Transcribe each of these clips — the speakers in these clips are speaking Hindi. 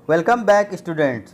Welcome back students.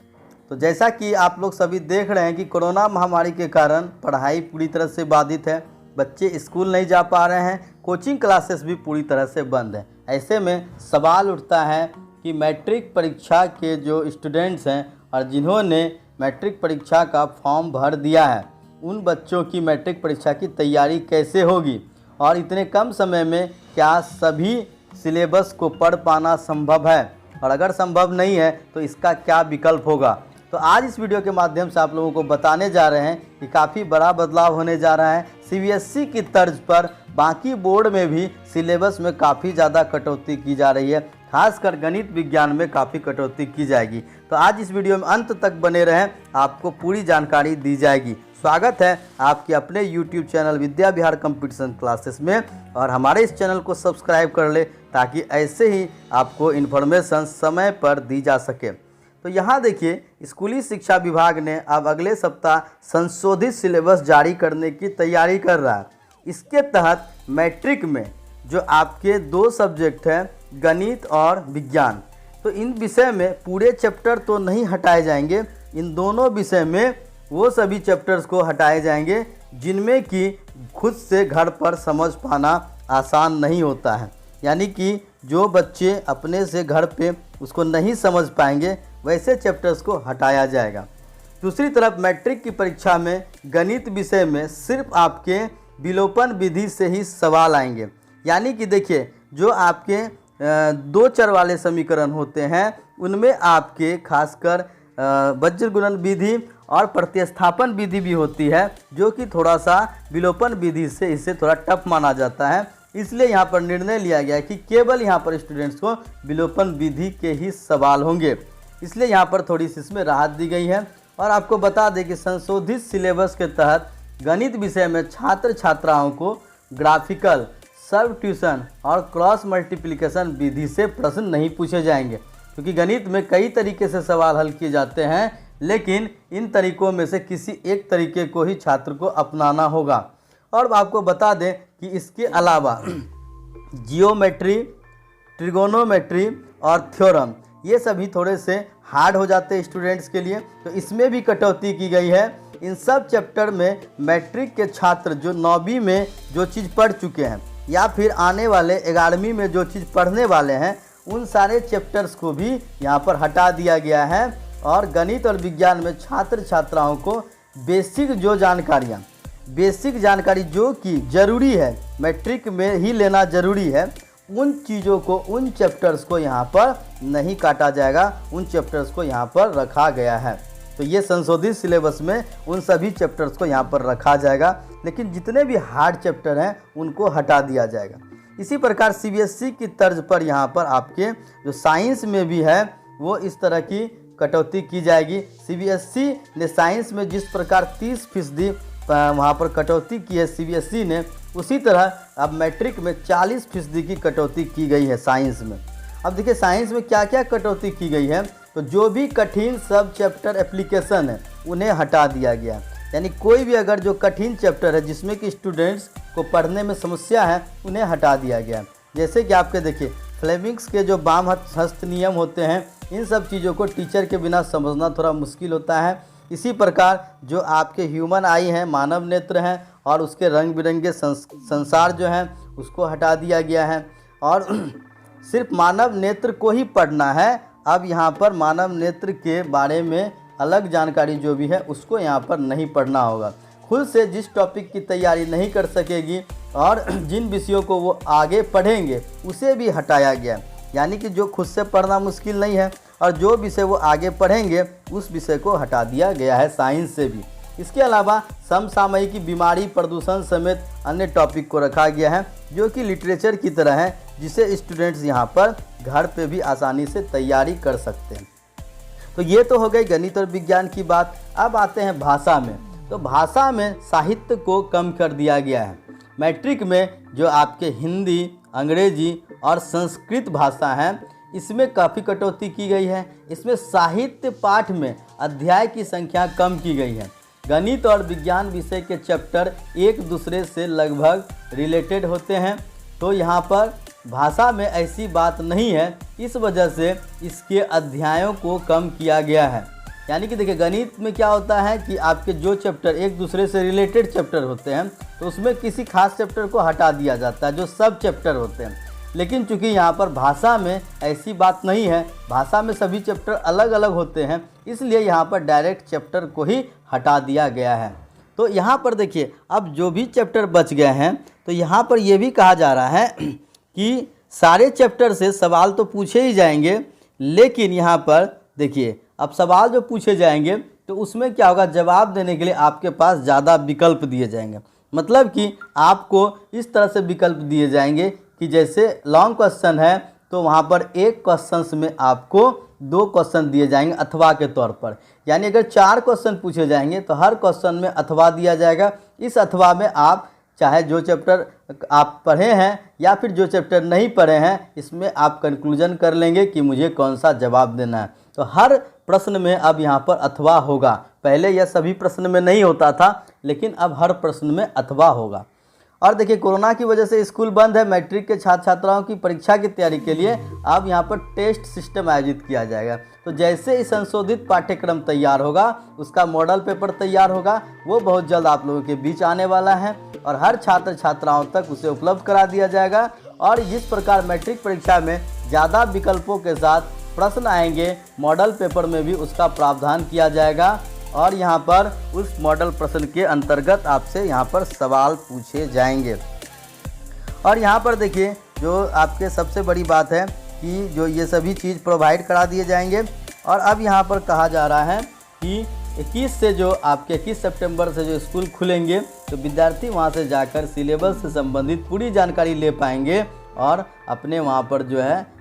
तो जैसा कि आप लोग सभी देख रहे हैं कि कोरोना महामारी के कारण पढ़ाई पूरी तरह से बाधित है। बच्चे स्कूल नहीं जा पा रहे हैं, कोचिंग क्लासेस भी पूरी तरह से बंद हैं। ऐसे में सवाल उठता है कि मैट्रिक परीक्षा के जो स्टूडेंट्स हैं और जिन्होंने मैट्रिक परीक्षा का फॉर्म भर दिया है, उन बच्चों की मैट्रिक परीक्षा की तैयारी कैसे होगी और इतने कम समय में क्या सभी सिलेबस को पढ़ पाना संभव है, और अगर संभव नहीं है तो इसका क्या विकल्प होगा। तो आज इस वीडियो के माध्यम से आप लोगों को बताने जा रहे हैं कि काफ़ी बड़ा बदलाव होने जा रहा है। सीबीएसई की तर्ज पर बाकी बोर्ड में भी सिलेबस में काफ़ी ज़्यादा कटौती की जा रही है, खासकर गणित विज्ञान में काफ़ी कटौती की जाएगी। तो आज इस वीडियो में अंत तक बने रहें, आपको पूरी जानकारी दी जाएगी। स्वागत है आपके अपने YouTube channel Vidya Vihar competition classes में, और हमारे इस चैनल को सब्सक्राइब कर ले ताकि ऐसे ही आपको इन्फॉर्मेशन समय पर दी जा सके। तो यहाँ देखिए, स्कूली शिक्षा विभाग ने अब अगले सप्ताह संशोधित सिलेबस जारी करने की तैयारी कर रहा है। इसके तहत मैट्रिक में जो आपके दो सब्जेक्ट हैं, गणित और विज्ञान, तो इन विषय में पूरे चैप्टर तो नहीं हटाए जाएंगे। इन दोनों विषय में वो सभी चैप्टर्स को हटाए जाएंगे जिनमें कि खुद से घर पर समझ पाना आसान नहीं होता है, यानी कि जो बच्चे अपने से घर पे उसको नहीं समझ पाएंगे वैसे चैप्टर्स को हटाया जाएगा। दूसरी तरफ मैट्रिक की परीक्षा में गणित विषय में सिर्फ आपके विलोपन विधि से ही सवाल आएंगे, यानी कि देखिए जो आपके दो चर वाले समीकरण होते हैं उनमें आपके खासकर वज्र गुणन विधि और प्रतिस्थापन विधि भी होती है, जो कि थोड़ा सा विलोपन विधि से इसे थोड़ा टफ माना जाता है। इसलिए यहाँ पर निर्णय लिया गया कि केवल यहाँ पर स्टूडेंट्स को विलोपन विधि के ही सवाल होंगे, इसलिए यहाँ पर थोड़ी सी इसमें राहत दी गई है। और आपको बता दें कि संशोधित सिलेबस के तहत गणित विषय में छात्र छात्राओं को ग्राफिकल, सब्स्टिट्यूशन और क्रॉस मल्टीप्लिकेशन विधि से प्रश्न नहीं पूछे जाएंगे, क्योंकि गणित में कई तरीके से सवाल हल किए जाते हैं, लेकिन इन तरीकों में से किसी एक तरीके को ही छात्र को अपनाना होगा। और आपको बता दें कि इसके अलावा जियोमेट्री, ट्रिगोनोमेट्री और थ्योरम ये सभी थोड़े से हार्ड हो जाते हैं स्टूडेंट्स के लिए, तो इसमें भी कटौती की गई है। इन सब चैप्टर में मैट्रिक के छात्र जो 9वीं में जो चीज़ पढ़ चुके हैं या फिर आने वाले 11वीं में जो चीज़ पढ़ने वाले हैं, उन सारे चैप्टर्स को भी यहाँ पर हटा दिया गया है। और गणित और विज्ञान में छात्र छात्राओं को बेसिक जानकारी जो कि ज़रूरी है, मैट्रिक में ही लेना ज़रूरी है, उन चीज़ों को, उन चैप्टर्स को यहाँ पर नहीं काटा जाएगा, उन चैप्टर्स को यहाँ पर रखा गया है। तो ये संशोधित सिलेबस में उन सभी चैप्टर्स को यहाँ पर रखा जाएगा, लेकिन जितने भी हार्ड चैप्टर हैं उनको हटा दिया जाएगा। इसी प्रकार सीबीएसई की तर्ज पर यहाँ पर आपके जो साइंस में भी है वो इस तरह की कटौती की जाएगी। सीबीएसई ने साइंस में जिस प्रकार 30% वहाँ पर कटौती की है सीबीएसई ने, उसी तरह अब मैट्रिक में 40% की कटौती की गई है साइंस में। अब देखिए साइंस में क्या क्या कटौती की गई है, तो जो भी कठिन सब चैप्टर एप्लीकेशन है उन्हें हटा दिया गया है, यानी कोई भी अगर जो कठिन चैप्टर है जिसमें कि स्टूडेंट्स को पढ़ने में समस्या है उन्हें हटा दिया गया है। जैसे कि आपके देखिए फ्लेमिंग्स के जो वाम हस्त नियम होते हैं, इन सब चीज़ों को टीचर के बिना समझना थोड़ा मुश्किल होता है। इसी प्रकार जो आपके ह्यूमन आई हैं, मानव नेत्र हैं, और उसके रंग बिरंगे संसार जो हैं उसको हटा दिया गया है, और सिर्फ मानव नेत्र को ही पढ़ना है। अब यहाँ पर मानव नेत्र के बारे में अलग जानकारी जो भी है उसको यहाँ पर नहीं पढ़ना होगा। खुद से जिस टॉपिक की तैयारी नहीं कर सकेगी और जिन विषयों को वो आगे पढ़ेंगे उसे भी हटाया गया, यानी कि जो खुद से पढ़ना मुश्किल नहीं है और जो विषय वो आगे पढ़ेंगे उस विषय को हटा दिया गया है साइंस से भी। इसके अलावा समसामयिकी, बीमारी, प्रदूषण समेत अन्य टॉपिक को रखा गया है, जो कि लिटरेचर की तरह है, जिसे स्टूडेंट्स यहाँ पर घर पे भी आसानी से तैयारी कर सकते हैं। तो ये तो हो गई गणित और विज्ञान की बात। अब आते हैं भाषा में। तो भाषा में साहित्य को कम कर दिया गया है। मैट्रिक में जो आपके हिंदी, अंग्रेजी और संस्कृत भाषा हैं, इसमें काफ़ी कटौती की गई है। इसमें साहित्य पाठ में अध्याय की संख्या कम की गई है। गणित और विज्ञान विषय के चैप्टर एक दूसरे से लगभग रिलेटेड होते हैं, तो यहाँ पर भाषा में ऐसी बात नहीं है, इस वजह से इसके अध्यायों को कम किया गया है। यानी कि देखिए गणित में क्या होता है कि आपके जो चैप्टर एक दूसरे से रिलेटेड चैप्टर होते हैं तो उसमें किसी खास चैप्टर को हटा दिया जाता है, जो सब चैप्टर होते हैं। लेकिन चूंकि यहाँ पर भाषा में ऐसी बात नहीं है, भाषा में सभी चैप्टर अलग अलग होते हैं, इसलिए यहाँ पर डायरेक्ट चैप्टर को ही हटा दिया गया है। तो यहाँ पर देखिए अब जो भी चैप्टर बच गए हैं तो यहाँ पर ये भी कहा जा रहा है कि सारे चैप्टर से सवाल तो पूछे ही जाएंगे, लेकिन यहाँ पर देखिए अब सवाल जो पूछे जाएंगे तो उसमें क्या होगा, जवाब देने के लिए आपके पास ज़्यादा विकल्प दिए जाएंगे। मतलब कि आपको इस तरह से विकल्प दिए जाएंगे कि जैसे लॉन्ग क्वेश्चन है तो वहाँ पर एक क्वेश्चन में आपको 2 क्वेश्चन दिए जाएंगे अथवा के तौर पर। यानी अगर 4 क्वेश्चन पूछे जाएंगे तो हर क्वेश्चन में अथवा दिया जाएगा। इस अथवा में आप चाहे जो चैप्टर आप पढ़े हैं या फिर जो चैप्टर नहीं पढ़े हैं, इसमें आप कंक्लूजन कर लेंगे कि मुझे कौन सा जवाब देना है। तो हर प्रश्न में अब यहाँ पर अथवा होगा। पहले यह सभी प्रश्न में नहीं होता था, लेकिन अब हर प्रश्न में अथवा होगा। और देखिए कोरोना की वजह से स्कूल बंद है, मैट्रिक के छात्र छात्राओं की परीक्षा की तैयारी के लिए अब यहाँ पर टेस्ट सिस्टम आयोजित किया जाएगा। तो जैसे ही संशोधित पाठ्यक्रम तैयार होगा, उसका मॉडल पेपर तैयार होगा, वो बहुत जल्द आप लोगों के बीच आने वाला है और हर छात्र छात्राओं तक उसे उपलब्ध करा दिया जाएगा। और जिस प्रकार मैट्रिक परीक्षा में ज़्यादा विकल्पों के साथ प्रश्न आएंगे, मॉडल पेपर में भी उसका प्रावधान किया जाएगा और यहाँ पर उस मॉडल प्रश्न के अंतर्गत आपसे यहाँ पर सवाल पूछे जाएंगे। और यहाँ पर देखिए जो आपके सबसे बड़ी बात है कि जो ये सभी चीज़ प्रोवाइड करा दिए जाएंगे। और अब यहाँ पर कहा जा रहा है कि 21 से जो आपके 21 सितंबर से जो स्कूल खुलेंगे तो विद्यार्थी वहाँ से जाकर सिलेबस से संबंधित पूरी जानकारी ले पाएंगे और अपने वहाँ पर जो है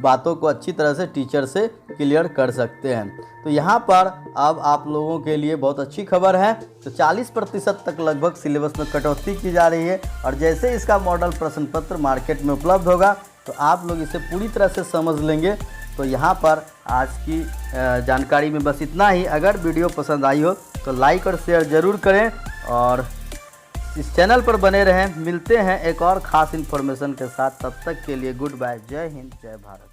बातों को अच्छी तरह से टीचर से क्लियर कर सकते हैं। तो यहाँ पर अब आप लोगों के लिए बहुत अच्छी खबर है। तो 40% तक लगभग सिलेबस में कटौती की जा रही है और जैसे इसका मॉडल प्रश्न पत्र मार्केट में उपलब्ध होगा तो आप लोग इसे पूरी तरह से समझ लेंगे। तो यहाँ पर आज की जानकारी में बस इतना ही। अगर वीडियो पसंद आई हो तो लाइक और शेयर ज़रूर करें और इस चैनल पर बने रहें। मिलते हैं एक और ख़ास इन्फॉर्मेशन के साथ, तब तक के लिए गुड बाय। जय हिंद, जय भारत।